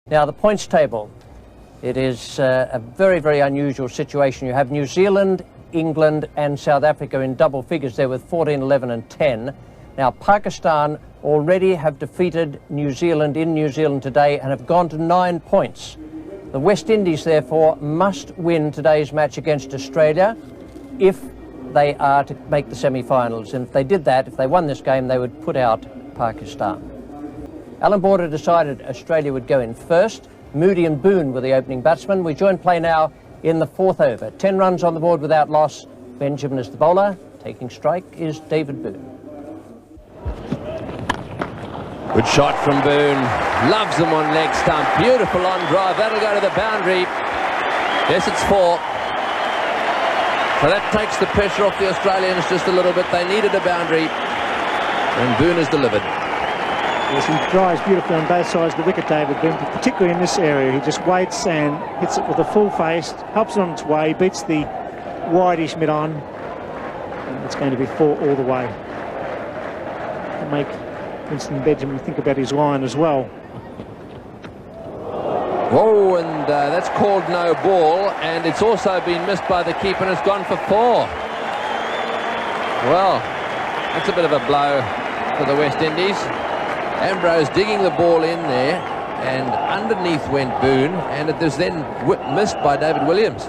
Now, the points table. It is a very, very unusual situation. You have New Zealand, England and South Africa in double figures there with 14, 11 and 10. Now, Pakistan already have defeated New Zealand in New Zealand today and have gone to 9 points. The West Indies, therefore, must win today's match against Australia if they are to make the semi-finals. And if they did that, if they won this game, they would put out Pakistan. Alan Border decided Australia would go in first. Moody and Boone were the opening batsmen. We join play now in the 4th over. 10 runs on the board without loss. Benjamin is the bowler. Taking strike is David Boone. Good shot from Boone. Loves them on leg stump. Beautiful on drive. That'll go to the boundary. Yes, it's 4. So that takes the pressure off the Australians just a little bit. They needed a boundary. And Boone has delivered. Yes, he drives beautifully on both sides of the wicket, David Boone, particularly in this area. He just waits and hits it with a full face, helps it on its way, beats the wideish mid-on, and it's going to be 4 all the way. To make Winston Benjamin think about his line as well. Oh, and that's called no ball, and it's also been missed by the keeper and it's gone for 4. Well, that's a bit of a blow for the West Indies. Ambrose digging the ball in there, and underneath went Boone, and it was then missed by David Williams.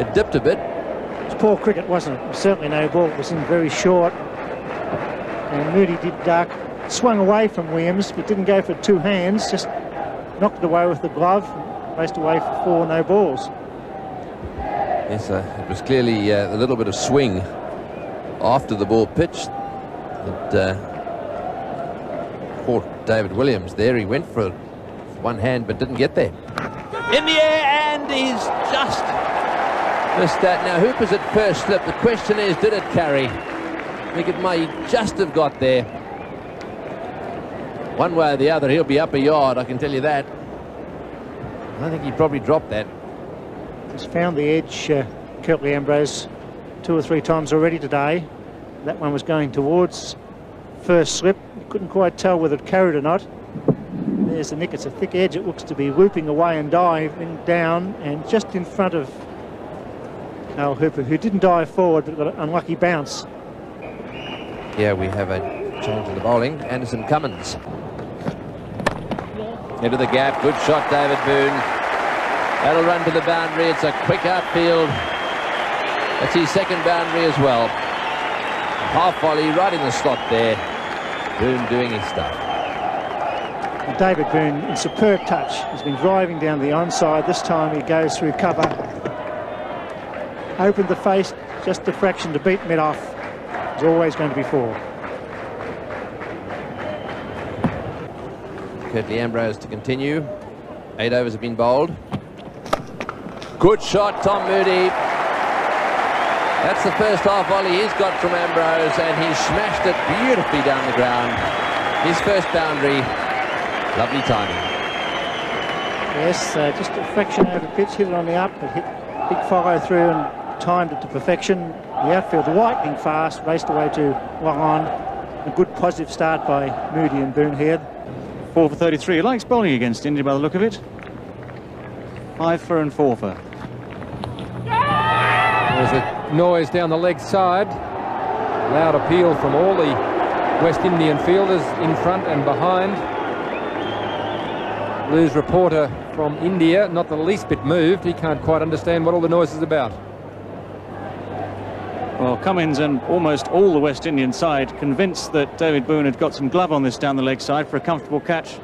It dipped a bit. It was poor cricket, wasn't it? It was certainly no ball. It was in very short, and Moody did duck, swung away from Williams, but didn't go for 2 hands, just knocked it away with the glove, raced away for 4 no balls. Yes, it was clearly a little bit of swing after the ball pitched. Caught David Williams there. He went for 1 hand but didn't get there. In the air, and he's just missed that. Now Hooper's at first slip. The question is, did it carry? I think it may just have got there. One way or the other, he'll be up a yard, I can tell you that. I think he probably dropped that. He's found the edge, Curtly Ambrose, 2 or 3 times already today. That one was going towards first slip. You couldn't quite tell whether it carried or not. There's the nick. It's a thick edge. It looks to be looping away and diving down, and just in front of Al Hooper, who didn't dive forward but got an unlucky bounce. Yeah, we have a change in the bowling. Anderson Cummins into the gap. Good shot, David Boone. That'll run to the boundary. It's a quick outfield. That's his 2nd boundary as well. Half volley right in the slot there. Boone doing his stuff. And David Boone in superb touch. He's been driving down the onside. This time he goes through cover. Opened the face just a fraction to beat mid-off. It's always going to be 4. Curtly Ambrose to continue. 8 overs have been bowled. Good shot, Tom Moody. That's the first half volley he's got from Ambrose, and he's smashed it beautifully down the ground. His first boundary. Lovely timing. Yes, just a fraction over pitch, hit it on the up, but hit big follow through and timed it to perfection. The outfield lightning fast, raced away to long on. A good positive start by Moody and Boone here. 4 for 33. He likes bowling against India by the look of it. 5 for and 4 for. There's a noise down the leg side. Loud appeal from all the West Indian fielders in front and behind. Lou's reporter from India, not the least bit moved. He can't quite understand what all the noise is about. Well, Cummins and almost all the West Indian side convinced that David Boone had got some glove on this down the leg side for a comfortable catch.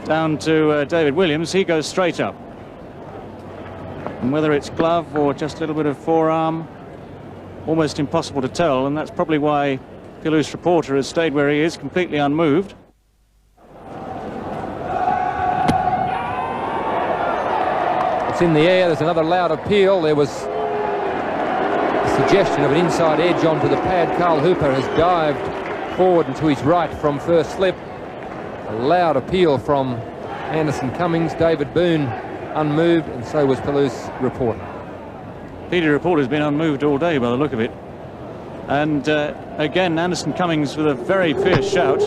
Down to David Williams. He goes straight up. And whether it's glove or just a little bit of forearm, almost impossible to tell, and that's probably why Lou's reporter has stayed where he is, completely unmoved. It's in the air. There's another loud appeal. There was a suggestion of an inside edge onto the pad. Carl Hooper has dived forward and to his right from first slip. A loud appeal from Anderson Cummins. David Boone unmoved, and so was Toulouse's reporter. Peter reporter's been unmoved all day by the look of it. And again, Anderson Cummins with a very fierce shout.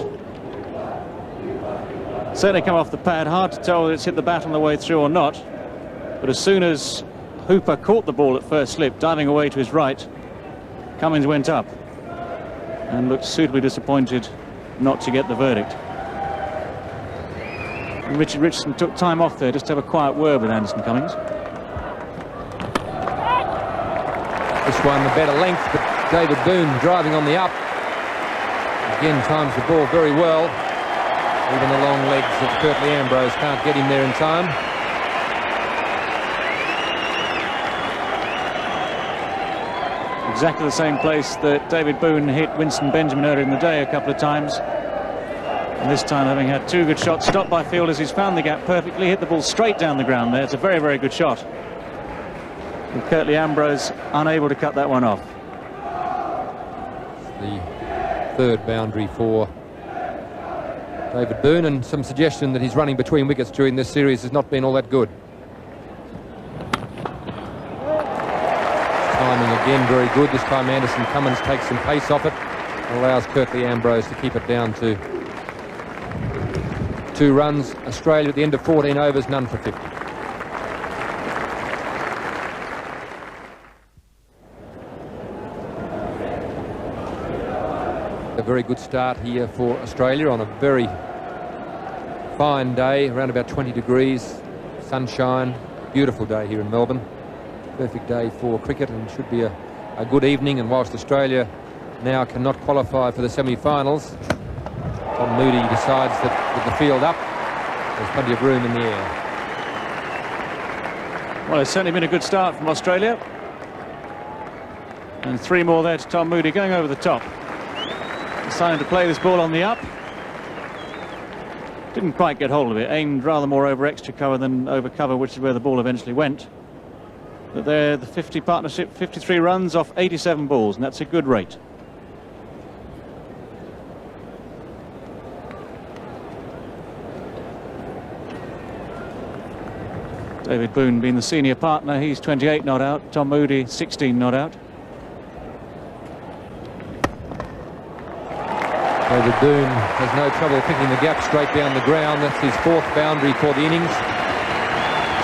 Certainly come off the pad. Hard to tell whether it's hit the bat on the way through or not. But as soon as Hooper caught the ball at first slip, diving away to his right, Cummins went up and looked suitably disappointed not to get the verdict. And Richard Richardson took time off there just to have a quiet word with Anderson Cummins. This one the better length, but David Boone driving on the up. Again times the ball very well. Even the long legs of Curtly Ambrose can't get him there in time. Exactly the same place that David Boone hit Winston Benjamin earlier in the day a couple of times. And this time, having had 2 good shots, stopped by fielders, he's found the gap perfectly, hit the ball straight down the ground there. It's a very, very good shot. And Curtly Ambrose unable to cut that one off. The 3rd boundary for David Boone, and some suggestion that his running between wickets during this series has not been all that good. Timing again very good. This time Anderson Cummins takes some pace off it and allows Curtly Ambrose to keep it down to 2 runs. Australia at the end of 14 overs, none for 50. A very good start here for Australia on a very fine day, around about 20 degrees, sunshine, beautiful day here in Melbourne. Perfect day for cricket, and should be a good evening. And whilst Australia now cannot qualify for the semi-finals, Tom Moody decides that with the field up, there's plenty of room in the air. Well, it's certainly been a good start from Australia. And 3 more there to Tom Moody, going over the top. Decided to play this ball on the up. Didn't quite get hold of it, aimed rather more over extra cover than over cover, which is where the ball eventually went. But there, the 50 partnership, 53 runs off 87 balls, and that's a good rate. David Boone being the senior partner, he's 28 not out. Tom Moody, 16 not out. David Boone has no trouble picking the gap straight down the ground. That's his 4th boundary for the innings.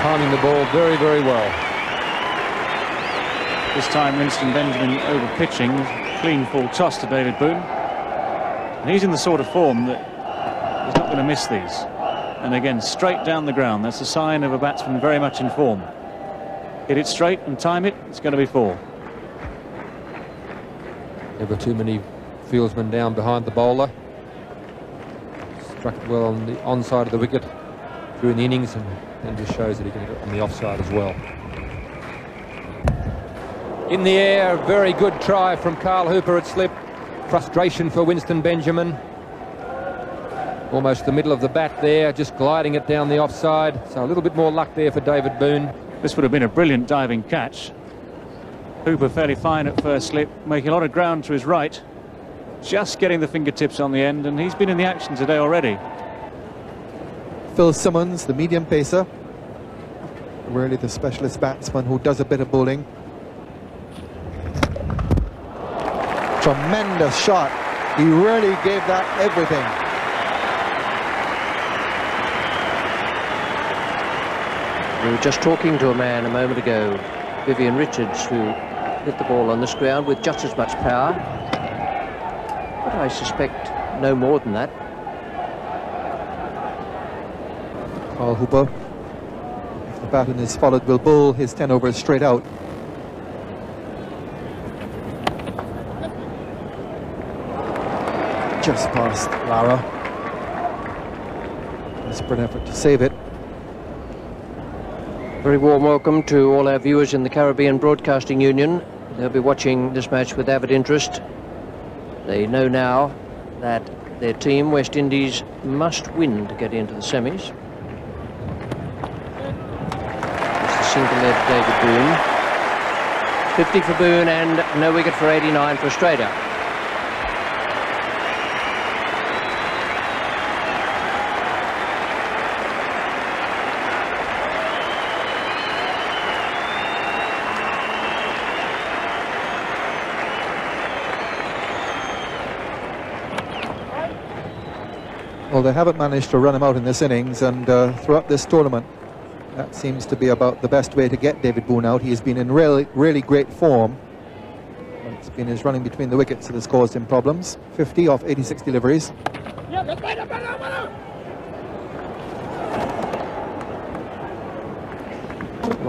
Timing the ball very, very well. This time Winston Benjamin over pitching, clean full toss to David Boone. And he's in the sort of form that he's not going to miss these. And again, straight down the ground. That's a sign of a batsman very much in form. Hit it straight and time it, it's going to be 4. Never too many fieldsmen down behind the bowler. Struck it well on the onside of the wicket during the innings, and just shows that he can hit it on the offside as well. In the air, very good try from Carl Hooper at slip. Frustration for Winston Benjamin. Almost the middle of the bat there, just gliding it down the offside. So a little bit more luck there for David Boone. This would have been a brilliant diving catch. Hooper fairly fine at first slip, making a lot of ground to his right. Just getting the fingertips on the end, and he's been in the action today already. Phil Simmons, the medium pacer. Really the specialist batsman who does a bit of bowling. Tremendous shot. He really gave that everything. We were just talking to a man a moment ago, Vivian Richards, who hit the ball on this ground with just as much power. But I suspect no more than that. Carl Hooper, if the baton is followed, will bowl his 10 overs straight out. Just past Lara. Desperate effort to save it. Very warm welcome to all our viewers in the Caribbean Broadcasting Union. They'll be watching this match with avid interest. They know now that their team, West Indies, must win to get into the semis. It's the single leg David Boone. 50 for Boone and no wicket for 89 for Australia. Well, they haven't managed to run him out in this innings, and throughout this tournament, that seems to be about the best way to get David Boone out. He has been in really great form. It's been his running between the wickets that has caused him problems. 50 off 86 deliveries. There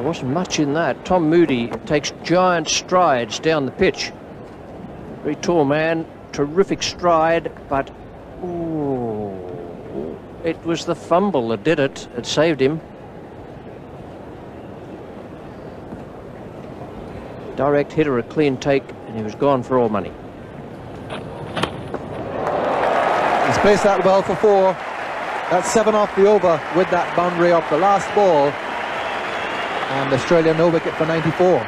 wasn't much in that. Tom Moody takes giant strides down the pitch. Very tall man, terrific stride, but ooh, it was the fumble that did it. It saved him. Direct hitter, a clean take, and he was gone for all money. He's placed that well for 4. That's 7 off the over with that boundary off the last ball. And Australia no wicket for 94.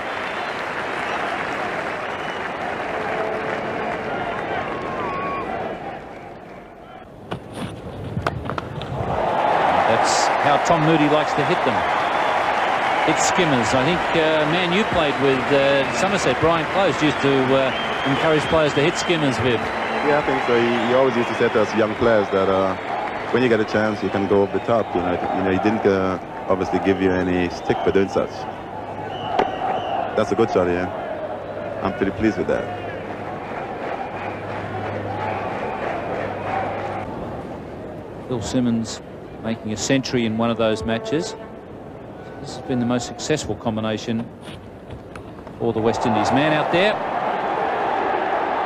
That's how Tom Moody likes to hit them. Hit skimmers. I think, man, you played with Somerset. Brian Close used to encourage players to hit skimmers with. Yeah, I think so. He always used to say to us young players that when you get a chance, you can go over the top. You know, he didn't obviously give you any stick for doing such. That's a good shot here. I'm pretty pleased with that. Phil Simmons making a century in one of those matches. This has been the most successful combination for the West Indies. Man out there,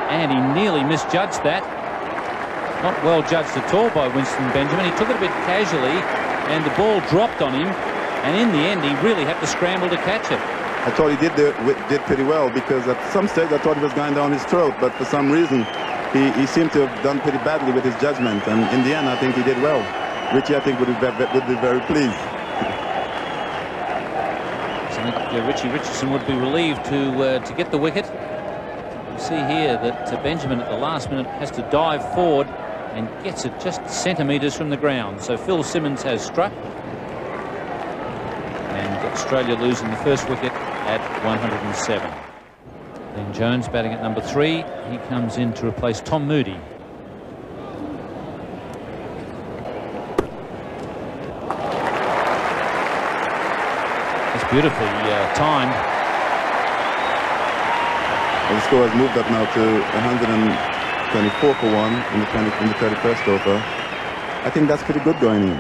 and he nearly misjudged that. Not well judged at all by Winston Benjamin. He took it a bit casually, and the ball dropped on him, and in the end he really had to scramble to catch it. I thought he did pretty well, because at some stage I thought he was going down his throat, but for some reason he seemed to have done pretty badly with his judgment, and in the end I think he did well. Richie, I think, would be very pleased. So I think Richie Richardson would be relieved to get the wicket. You see here that Benjamin at the last minute has to dive forward and gets it just centimetres from the ground. So Phil Simmons has struck, and Australia losing the first wicket at 107. Then Jones batting at number 3. He comes in to replace Tom Moody. It's beautifully timed. Well, the score has moved up now to 124 for 1 in the 31st over. I think that's pretty good going in.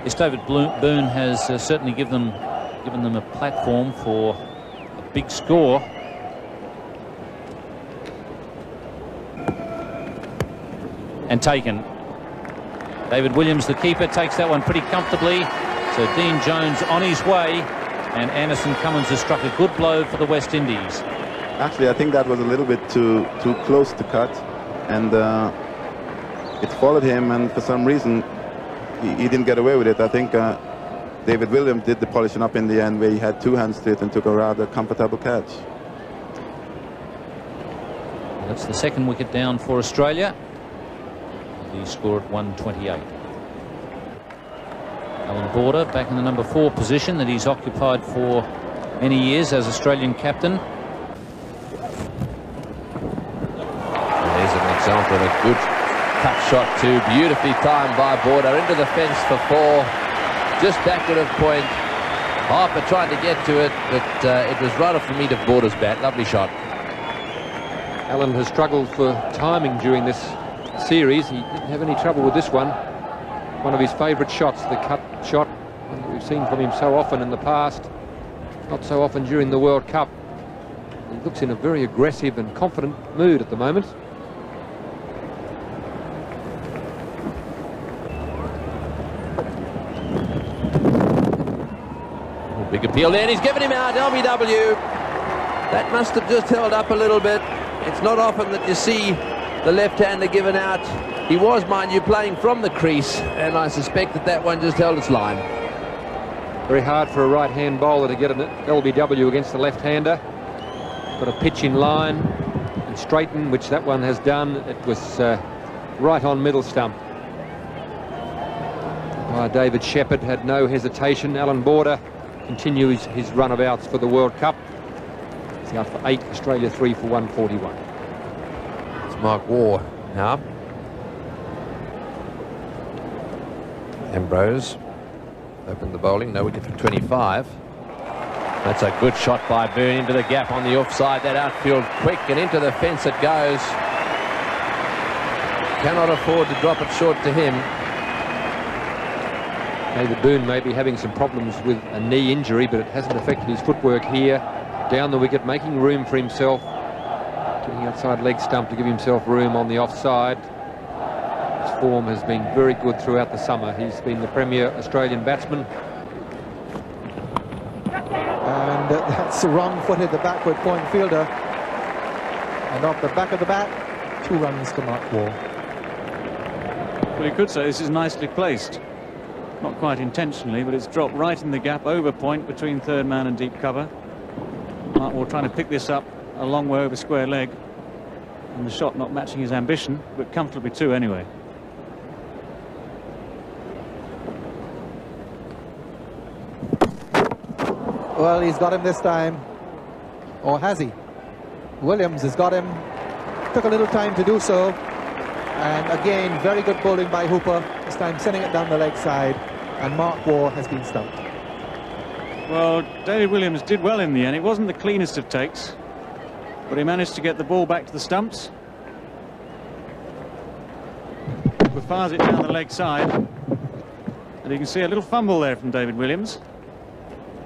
Yes, David Boone has certainly given them a platform for a big score. And taken. David Williams, the keeper, takes that one pretty comfortably. So Dean Jones on his way, and Anderson Cummins has struck a good blow for the West Indies. Actually, I think that was a little bit too close to cut, and it followed him, and for some reason he didn't get away with it. I think David Williams did the polishing up in the end, where he had 2 hands to it and took a rather comfortable catch. That's the second wicket down for Australia. The score at 128. Alan Border back in the number 4 position that he's occupied for many years as Australian captain. And there's an example of a good cut shot too, beautifully timed by Border into the fence for 4, just backward of point. Harper tried to get to it, but it was right off the meat of Border's bat. Lovely shot. Alan has struggled for timing during this series. He didn't have any trouble with this one. One of his favourite shots, the cut shot, one that we've seen from him so often in the past, not so often during the World Cup. He looks in a very aggressive and confident mood at the moment. Big appeal there, and he's given him out. LBW. That must have just held up a little bit. It's not often that you see the left-hander given out. He was, mind you, playing from the crease, and I suspect that one just held its line. Very hard for a right-hand bowler to get an LBW against the left-hander. Got a pitch in line and straighten, which that one has done. It was right on middle stump. David Shepherd had no hesitation. Alan Border continues his run of outs for the World Cup. He's out for 8, Australia 3 for 141. It's Mark Waugh now. Ambrose opened the bowling, no wicket for 25. That's a good shot by Boone into the gap on the offside. That outfield quick, and into the fence it goes. Cannot afford to drop it short to him. David Boone may be having some problems with a knee injury, but it hasn't affected his footwork here. Down the wicket, making room for himself. Getting outside leg stump to give himself room on the offside. His form has been very good throughout the summer. He's been the premier Australian batsman. And that's wrong-footed, the backward point fielder. And off the back of the bat, 2 runs to Mark Waugh. Well, you could say this is nicely placed. Not quite intentionally, but it's dropped right in the gap over point between third man and deep cover. Mark Waugh trying to pick this up a long way over square leg. And the shot not matching his ambition, but comfortably 2 anyway. Well, he's got him this time. Or has he? Williams has got him. Took a little time to do so. And again, very good bowling by Hooper. This time sending it down the leg side. And Mark Waugh has been stumped. Well, David Williams did well in the end. It wasn't the cleanest of takes, but he managed to get the ball back to the stumps. Hooper fires it down the leg side. And you can see a little fumble there from David Williams.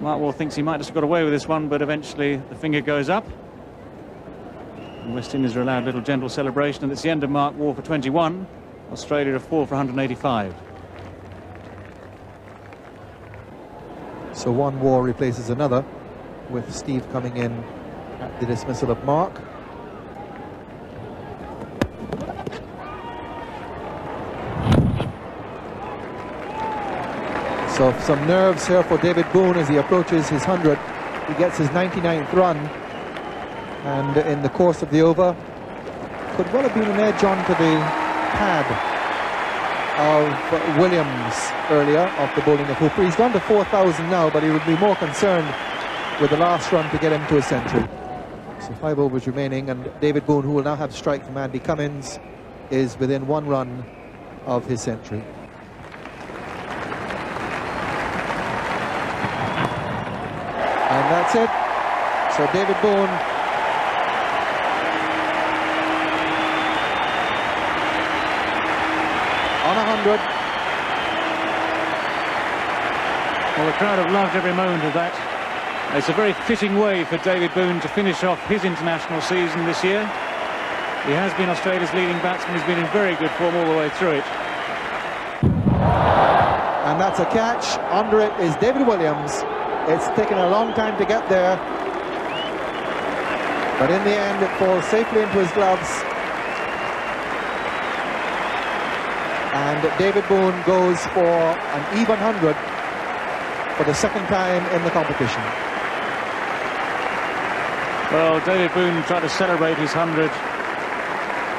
Mark Waugh thinks he might just got away with this one, but eventually the finger goes up. And West Indies are allowed a little gentle celebration, and it's the end of Mark Waugh for 21. Australia are 4 for 185. So one Waugh replaces another, with Steve coming in at the dismissal of Mark. So some nerves here for David Boone as he approaches his 100. He gets his 99th run, and in the course of the over could well have been an edge onto the pad of Williams earlier off the bowling of Hooper. He's gone to 4,000 now, but he would be more concerned with the last run to get him to a century. So 5 overs remaining, and David Boone, who will now have strike from Andy Cummins, is within 1 run of his century. And that's it. So David Boone on 100. Well, the crowd have loved every moment of that. It's a very fitting way for David Boone to finish off his international season this year. He has been Australia's leading batsman. He's been in very good form all the way through it. And that's a catch. Under it is David Williams. It's taken a long time to get there, but in the end it falls safely into his gloves. And David Boone goes for an even 100 for the 2nd time in the competition. Well, David Boone tried to celebrate his 100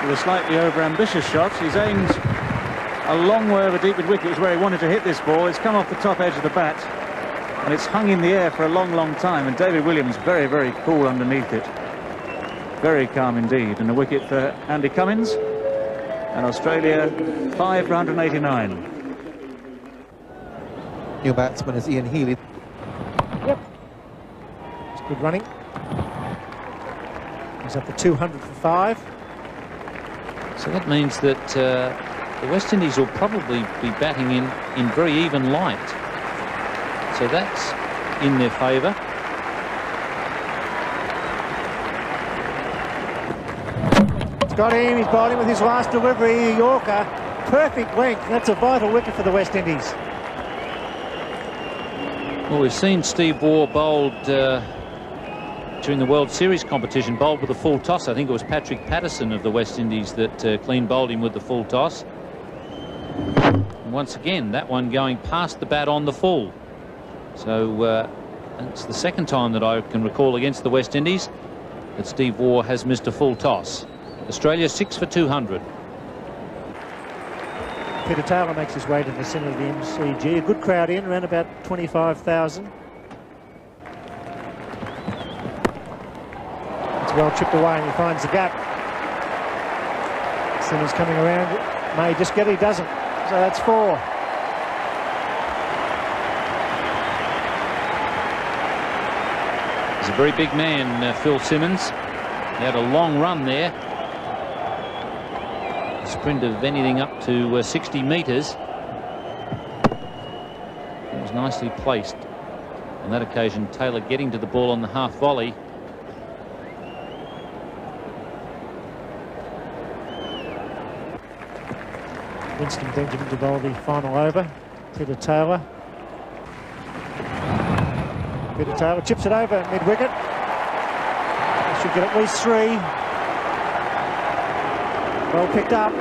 with a slightly over-ambitious shot. He's aimed a long way over deep mid-wicket, which is where he wanted to hit this ball. It's come off the top edge of the bat, and it's hung in the air for a long, long time. And David Williams very, very cool underneath it. Very calm indeed. And a wicket for Andy Cummins. And Australia 5 for 189. New batsman is Ian Healy. Yep. It's good running. He's up to 200 for 5. So that means that the West Indies will probably be batting in very even light. So that's in their favour. It's got him. He's bowling with his last delivery. Yorker. Perfect length. That's a vital wicket for the West Indies. Well, we've seen Steve Waugh bowled during the World Series competition, bowled with a full toss. I think it was Patrick Patterson of the West Indies that clean bowled him with the full toss. And once again, that one going past the bat on the full. So it's the 2nd time that I can recall against the West Indies that Steve Waugh has missed a full toss. Australia 6 for 200. Peter Taylor makes his way to the centre of the MCG. A good crowd in, around about 25,000. It's well chipped away, and he finds the gap. Simmons coming around. May just get it, he doesn't. So that's 4. a very big man, Phil Simmons. He had a long run there. A sprint of anything up to 60 metres. It was nicely placed. On that occasion, Taylor getting to the ball on the half volley. Winston Benjamin to bowl the final over. Peter Taylor. Peter Taylor chips it over mid-wicket. Should get at least 3. Well picked up.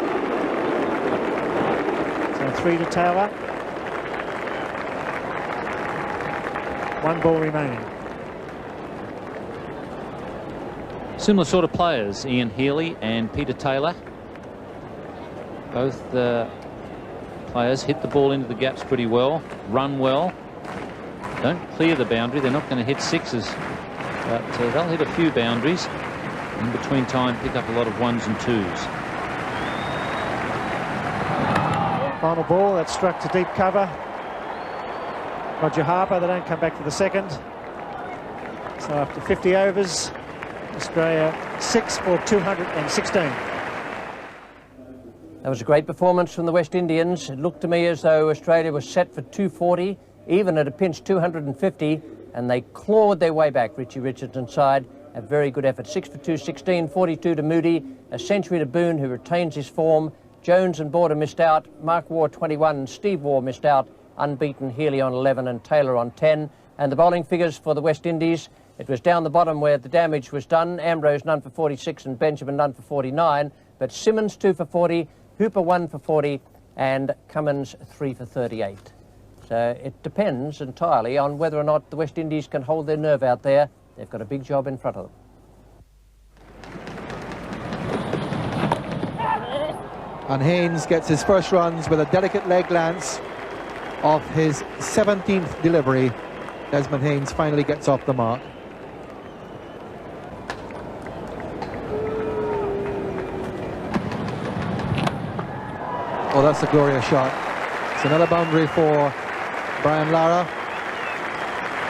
So 3 to Taylor. 1 ball remaining. Similar sort of players, Ian Healy and Peter Taylor. Both players hit the ball into the gaps pretty well, run well, don't clear the boundary. They're not going to hit 6s, but they'll hit a few boundaries. In between time, pick up a lot of 1s and 2s. Final ball, that struck to deep cover. Roger Harper, they don't come back for the second. So after 50 overs, Australia 6 for 216. That was a great performance from the West Indians. It looked to me as though Australia was set for 240, even at a pinch 250, and they clawed their way back. Richie Richardson's side, a very good effort. 6 for 216, 42 to Moody, a century to Boone, who retains his form. Jones and Border missed out. Mark Waugh 21 and Steve Waugh missed out. Unbeaten Healy on 11 and Taylor on 10. And the bowling figures for the West Indies, it was down the bottom where the damage was done. Ambrose none for 46 and Benjamin none for 49. But Simmons 2 for 40, Hooper 1 for 40 and Cummins 3 for 38. So it depends entirely on whether or not the West Indies can hold their nerve out there. They've got a big job in front of them. And Haynes gets his first runs with a delicate leg glance of his 17th delivery. Desmond Haynes finally gets off the mark. Oh, that's a glorious shot. It's another boundary for Brian Lara.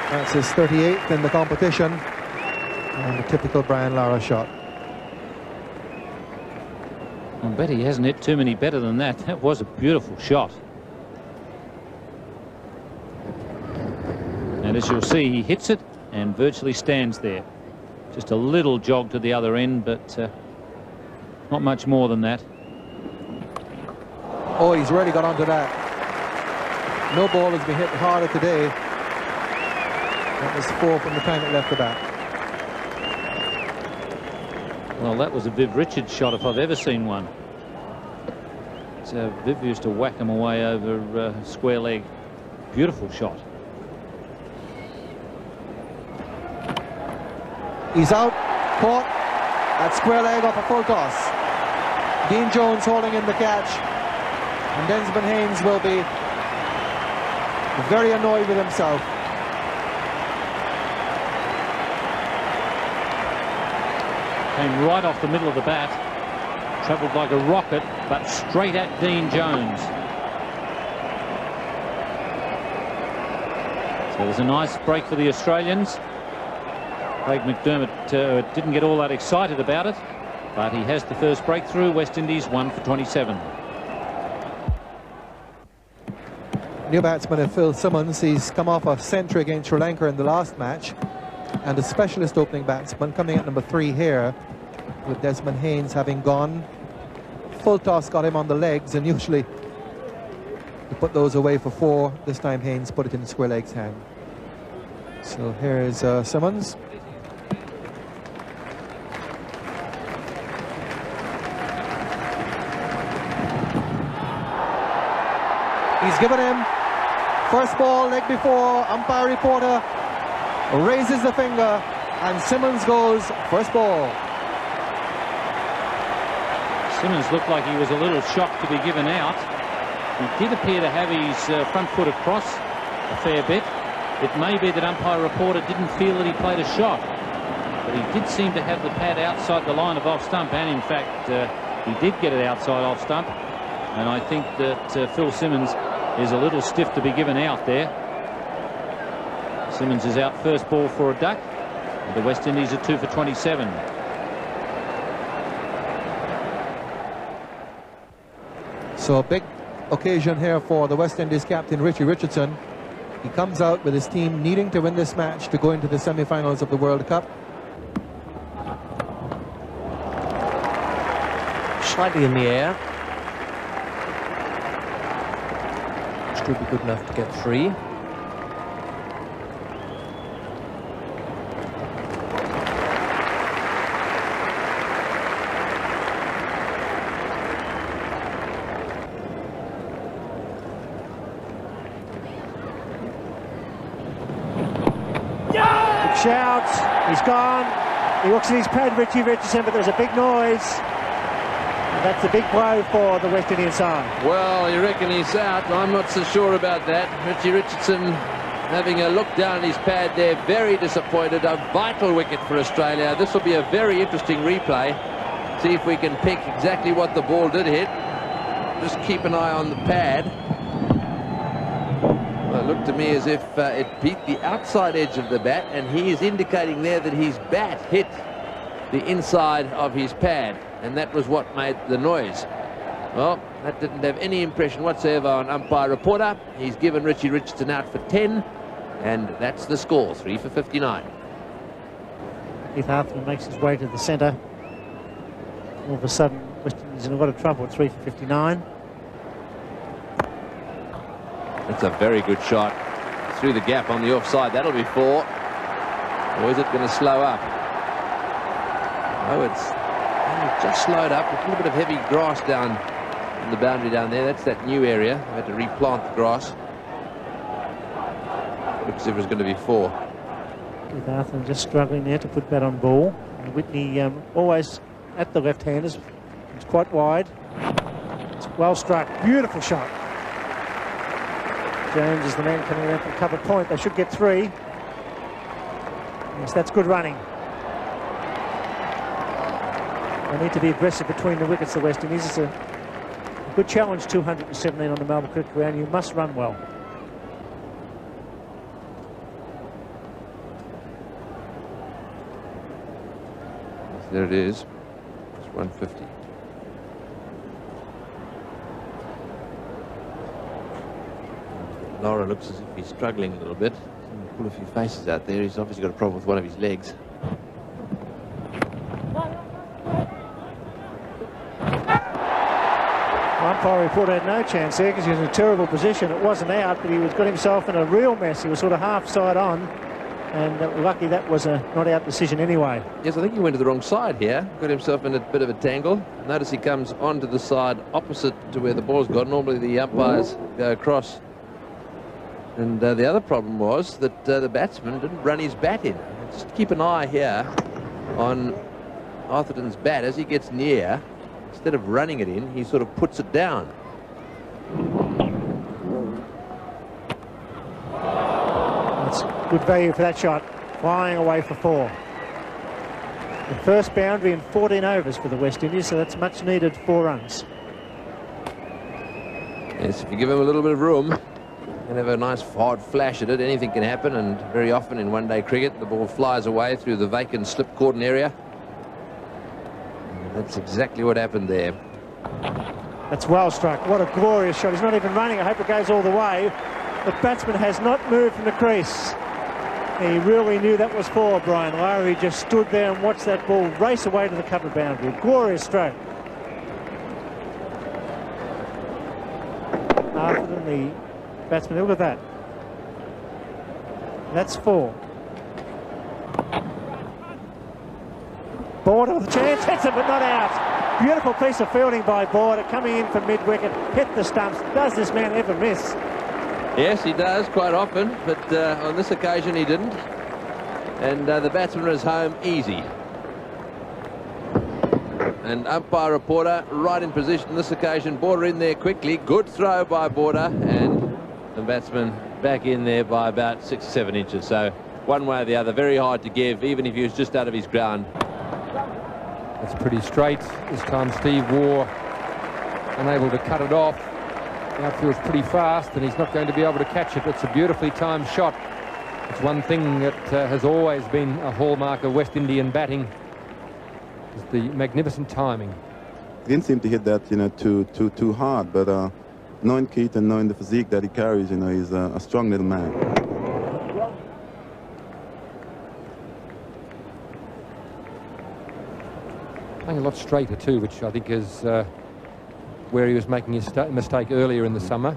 That's his 38th in the competition. And a typical Brian Lara shot. I bet he hasn't hit too many better than that. That was a beautiful shot. And as you'll see, he hits it and virtually stands there. Just a little jog to the other end, but not much more than that. Oh, he's really got onto that. No ball has been hit harder today. That was 4 from the time it left the bat. Well, that was a Viv Richards shot if I've ever seen one. So Viv used to whack him away over square leg. Beautiful shot. He's out, caught at square leg off a full toss. Dean Jones holding in the catch. And Desmond Haynes will be very annoyed with himself. Came right off the middle of the bat, travelled like a rocket, but straight at Dean Jones. So there's a nice break for the Australians. Craig McDermott didn't get all that excited about it, but he has the first breakthrough. West Indies 1 for 27. New batsman is Phil Simmons. He's come off a century against Sri Lanka in the last match. And a specialist opening batsman coming at number 3 here, with Desmond Haynes having gone. Full toss got him on the legs, and usually you put those away for 4. This time Haynes put it in square leg's hand. So here is Simmons. He's given him first ball, leg before. Umpire reporter raises the finger, and Simmons goes first ball. Simmons looked like he was a little shocked to be given out. He did appear to have his front foot across a fair bit. It may be that umpire reporter didn't feel that he played a shot, but he did seem to have the pad outside the line of off stump, and in fact he did get it outside off stump. And I think that Phil Simmons is a little stiff to be given out there. Simmons is out first ball for a duck, The West Indies are 2 for 27. So a big occasion here for the West Indies captain Richie Richardson. He comes out with his team needing to win this match to go into the semi-finals of the World Cup. Slightly in the air. Should be good enough to get 3. Shout, he's gone. He looks at his pad, Richie Richardson, but there's a big noise. And that's a big blow for the West Indian side. Well, you reckon he's out? I'm not so sure about that. Richie Richardson having a look down at his pad there, very disappointed. A vital wicket for Australia. This will be a very interesting replay. See if we can pick exactly what the ball did hit. Just keep an eye on the pad. Well, it looked to me as if it beat the outside edge of the bat, and he is indicating there that his bat hit the inside of his pad, and that was what made the noise. Well, that didn't have any impression whatsoever on umpire reporter. He's given Richie Richardson out for 10, and that's the score, 3 for 59. Keith Arthur makes his way to the centre. All of a sudden, West Indies in a lot of trouble at 3 for 59. That's a very good shot through the gap on the offside. That'll be 4. Or is it going to slow up? Oh, it's just slowed up. A little bit of heavy grass down in the boundary down there. That's that new area. I had to replant the grass. Looks as if it was going to be 4. Keith Arthur just struggling there to put that on ball. And Whitney always at the left-handers. It's quite wide. It's well struck. Beautiful shot. Jones is the man coming around from cover point. They should get 3. Yes, that's good running. They need to be aggressive between the wickets, the West Indies. It's a good challenge, 217 on the Melbourne Cricket Ground. You must run well. There it is. It's 150. Laura looks as if he's struggling a little bit. Pull a few faces out there. He's obviously got a problem with one of his legs. Umpire reporter had no chance there because he was in a terrible position. It wasn't out, but he got himself in a real mess. He was sort of half side on, and lucky that was a not out decision anyway. Yes, I think he went to the wrong side here. Got himself in a bit of a tangle. Notice he comes onto the side opposite to where the ball's gone. Normally the umpires go across. And the other problem was that the batsman didn't run his bat in. Just keep an eye here on Arthurton's bat as he gets near. Instead of running it in, he sort of puts it down. That's good value for that shot. Flying away for 4. The first boundary in 14 overs for the West Indies, so that's much needed 4 runs. Yes, if you give him a little bit of room and have a nice hard flash at it, anything can happen, and very often in one-day cricket the ball flies away through the vacant slip cordon area. And that's exactly what happened there. That's well struck. What a glorious shot. He's not even running. I hope it goes all the way. The batsman has not moved from the crease. He really knew that was 4, Brian Lara. He just stood there and watched that ball race away to the cover boundary. Glorious stroke. After them, the batsman, look at that. That's 4. Border with a chance, hits it but not out. Beautiful piece of fielding by Border, coming in from mid-wicket, hit the stumps. Does this man ever miss? Yes, he does quite often, but on this occasion he didn't. And the batsman is home easy. And umpire reporter right in position this occasion. Border in there quickly. Good throw by Border, and the batsman back in there by about 6 or 7 inches. So one way or the other, very hard to give, even if he was just out of his ground. That's pretty straight. This time Steve Waugh unable to cut it off. The outfield's pretty fast, and he's not going to be able to catch it. It's a beautifully timed shot It's one thing that has always been a hallmark of West Indian batting, is the magnificent timing. He didn't seem to hit that, you know, too hard, but knowing Keith and knowing the physique that he carries, you know, he's a strong little man. Playing a lot straighter too, which I think is where he was making his mistake earlier in the summer.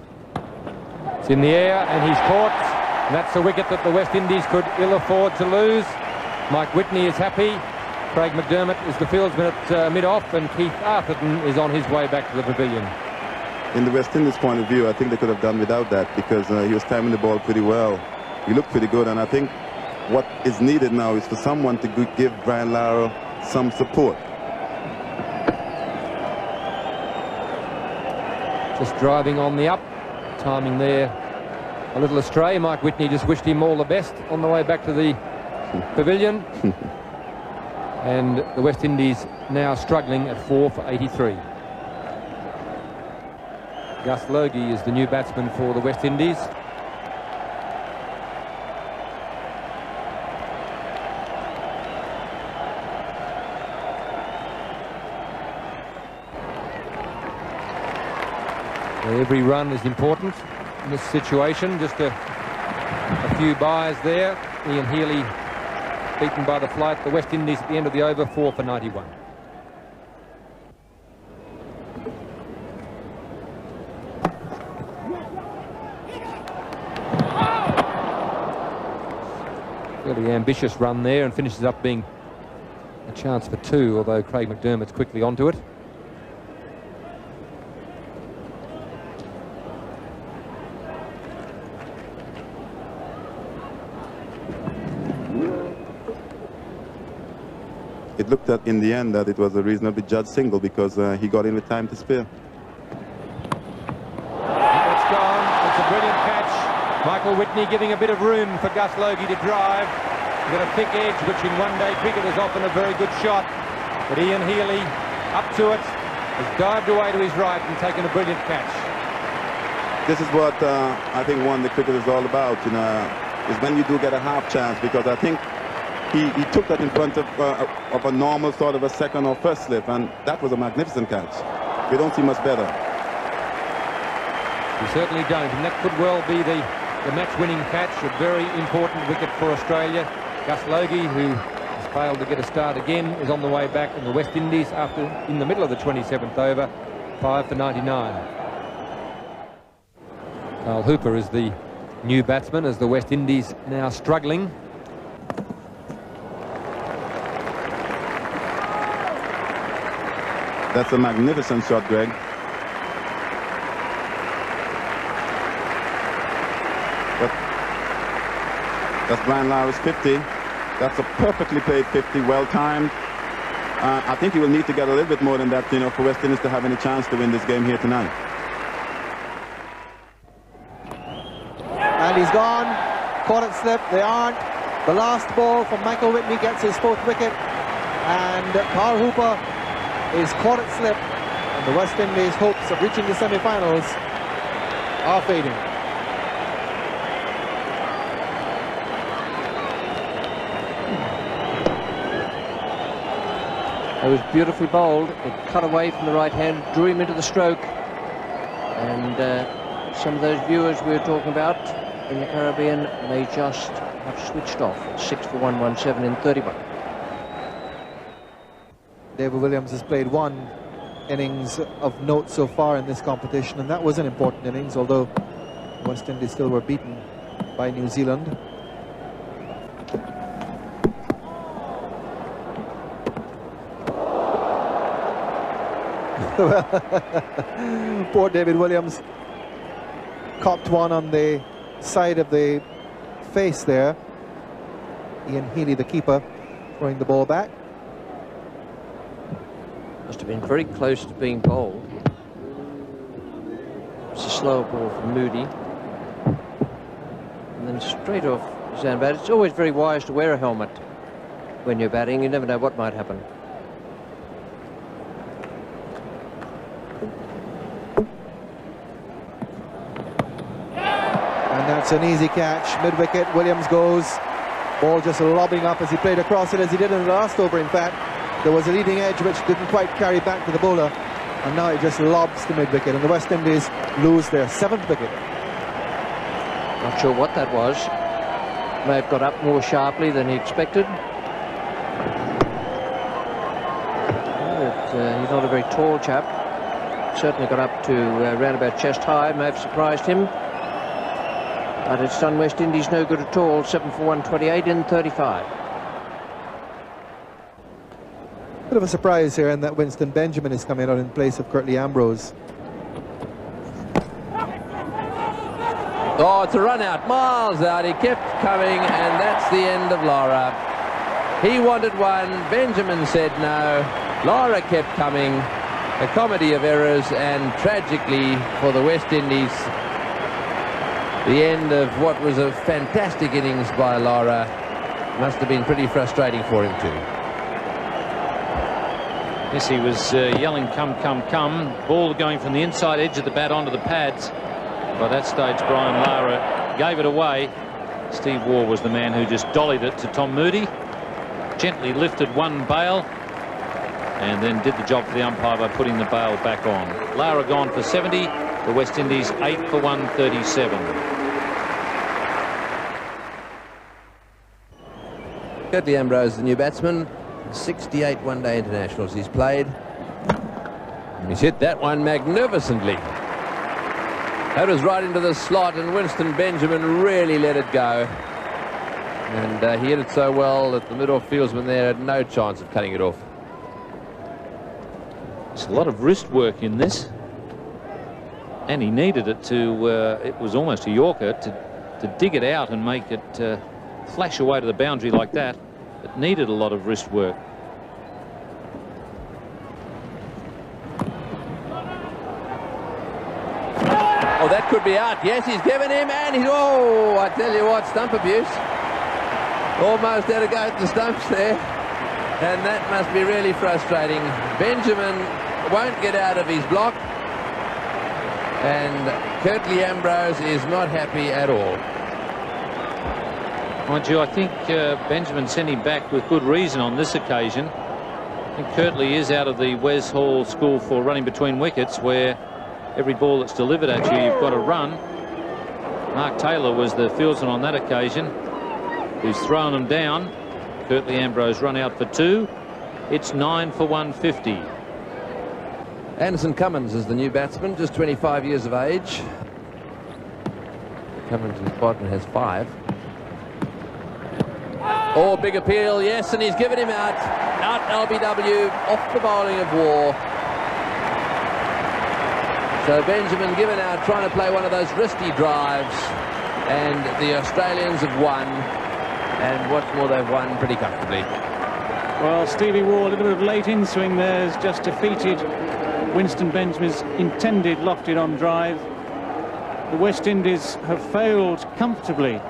It's in the air and he's caught, and that's a wicket that the West Indies could ill afford to lose. Mike Whitney is happy. Craig McDermott is the fieldsman at mid-off, and Keith Arthurton is on his way back to the pavilion. In the West Indies point of view, I think they could have done without that, because he was timing the ball pretty well. He looked pretty good, and I think what is needed now is for someone to give Brian Lara some support. Just driving on the up, timing there a little astray. Mike Whitney just wished him all the best on the way back to the pavilion. And the West Indies now struggling at 4 for 83. Gus Logie is the new batsman for the West Indies. Every run is important in this situation. Just a few byes there. Ian Healy beaten by the flight. The West Indies at the end of the over, 4 for 91. Fairly ambitious run there, and finishes up being a chance for 2, although Craig McDermott's quickly onto it. It looked at in the end that it was a reasonably judged single, because he got in with time to spare. That's gone. It's a brilliant catch. Michael Whitney giving a bit of room for Gus Logie to drive. He's got a thick edge, which in one-day cricket is often a very good shot. But Ian Healy, up to it, has dived away to his right and taken a brilliant catch. This is what I think the cricket is all about, you know, is when you do get a half chance, because I think he took that in front of a normal sort of a second or first slip, and that was a magnificent catch. We don't see much better. We certainly don't, and that could well be the match-winning catch, a very important wicket for Australia. Gus Logie, who has failed to get a start again, is on the way back, and the West Indies, after in the middle of the 27th over, 5 for 99. Carl Hooper is the new batsman, as the West Indies now struggling. That's a magnificent shot, Greg. But that's Brian Lara's 50. That's a perfectly played 50, well timed. I think he will need to get a little bit more than that, you know, for West Indies to have any chance to win this game here tonight. And he's gone. Caught it slip. They aren't. The last ball from Michael Whitney gets his 4th wicket. And Carl Hooper is caught at slip, and the West Indies' hopes of reaching the semi-finals are fading. It was beautifully bowled. It cut away from the right hand, drew him into the stroke, and some of those viewers we were talking about in the Caribbean may just have switched off. 6 for 117 in 31. David Williams has played one innings of note so far in this competition, and that was an important innings, although West Indies still were beaten by New Zealand. Poor David Williams copped one on the side of the face there. Ian Healy, the keeper, throwing the ball back. Must have been very close to being bowled. It's a slower ball from Moody. And then straight off Zanbat. It's always very wise to wear a helmet when you're batting. You never know what might happen. And That's an easy catch, mid-wicket. Williams goes. Ball just lobbing up as he played across it, as he did in the last over, in fact. There was a leading edge which didn't quite carry back to the bowler, and now it just lobs to mid-wicket, and the West Indies lose their 7th wicket. Not sure what that was. May have got up more sharply than he expected. But, he's not a very tall chap. Certainly got up to round about chest high. May have surprised him. But it's done West Indies no good at all. 7 for 128 in 35. Bit of a surprise here in that Winston Benjamin is coming out in place of Curtly Ambrose. Oh, it's a run out, miles out. He kept coming, and that's the end of Lara. He wanted one, Benjamin said no. Lara kept coming. A comedy of errors, and tragically for the West Indies, the end of what was a fantastic innings by Lara. Must have been pretty frustrating for him too. Yes, he was yelling, come, come, come. Ball going from the inside edge of the bat onto the pads. By that stage, Brian Lara gave it away. Steve Waugh was the man who just dollied it to Tom Moody. Gently lifted one bail, and then did the job for the umpire by putting the bail back on. Lara gone for 70. The West Indies 8 for 137. Curtly Ambrose, the new batsman. 68 one-day internationals he's played. He's hit that one magnificently. That was right into the slot, and Winston Benjamin really let it go. And he hit it so well that the middle fieldsman there had no chance of cutting it off. There's a lot of wrist work in this. And he needed it to, it was almost a Yorker, to dig it out and make it flash away to the boundary like that. It needed a lot of wrist work. Oh, that could be out. Yes, he's given him, and he's, oh, I tell you what, stump abuse. Almost had to go at the stumps there. And that must be really frustrating. Benjamin won't get out of his block. And Curtly Ambrose is not happy at all. Mind you, I think Benjamin sent him back with good reason on this occasion. I think Curtly is out of the Wes Hall school for running between wickets, where every ball that's delivered at you, you've got to run. Mark Taylor was the fieldsman on that occasion, who's thrown him down. Curtly Ambrose run out for 2. It's 9 for 150. Anderson Cummins is the new batsman, just 25 years of age. Cummins' partner has 5. Oh, big appeal, yes, and he's given him out. Out LBW, off the bowling of Waugh. So Benjamin given out, trying to play one of those risky drives, and the Australians have won, and what's more, they've won pretty comfortably. Well, Stevie Waugh, a little bit of late in-swing there, has just defeated Winston Benjamin's intended lofted on drive. The West Indies have failed comfortably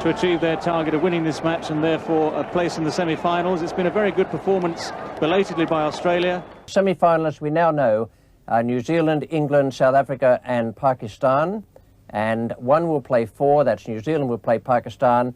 to achieve their target of winning this match, and therefore a place in the semi-finals. It's been a very good performance, belatedly, by Australia. Semi-finalists we now know are New Zealand, England, South Africa and Pakistan, and one will play 4. That's New Zealand will play Pakistan,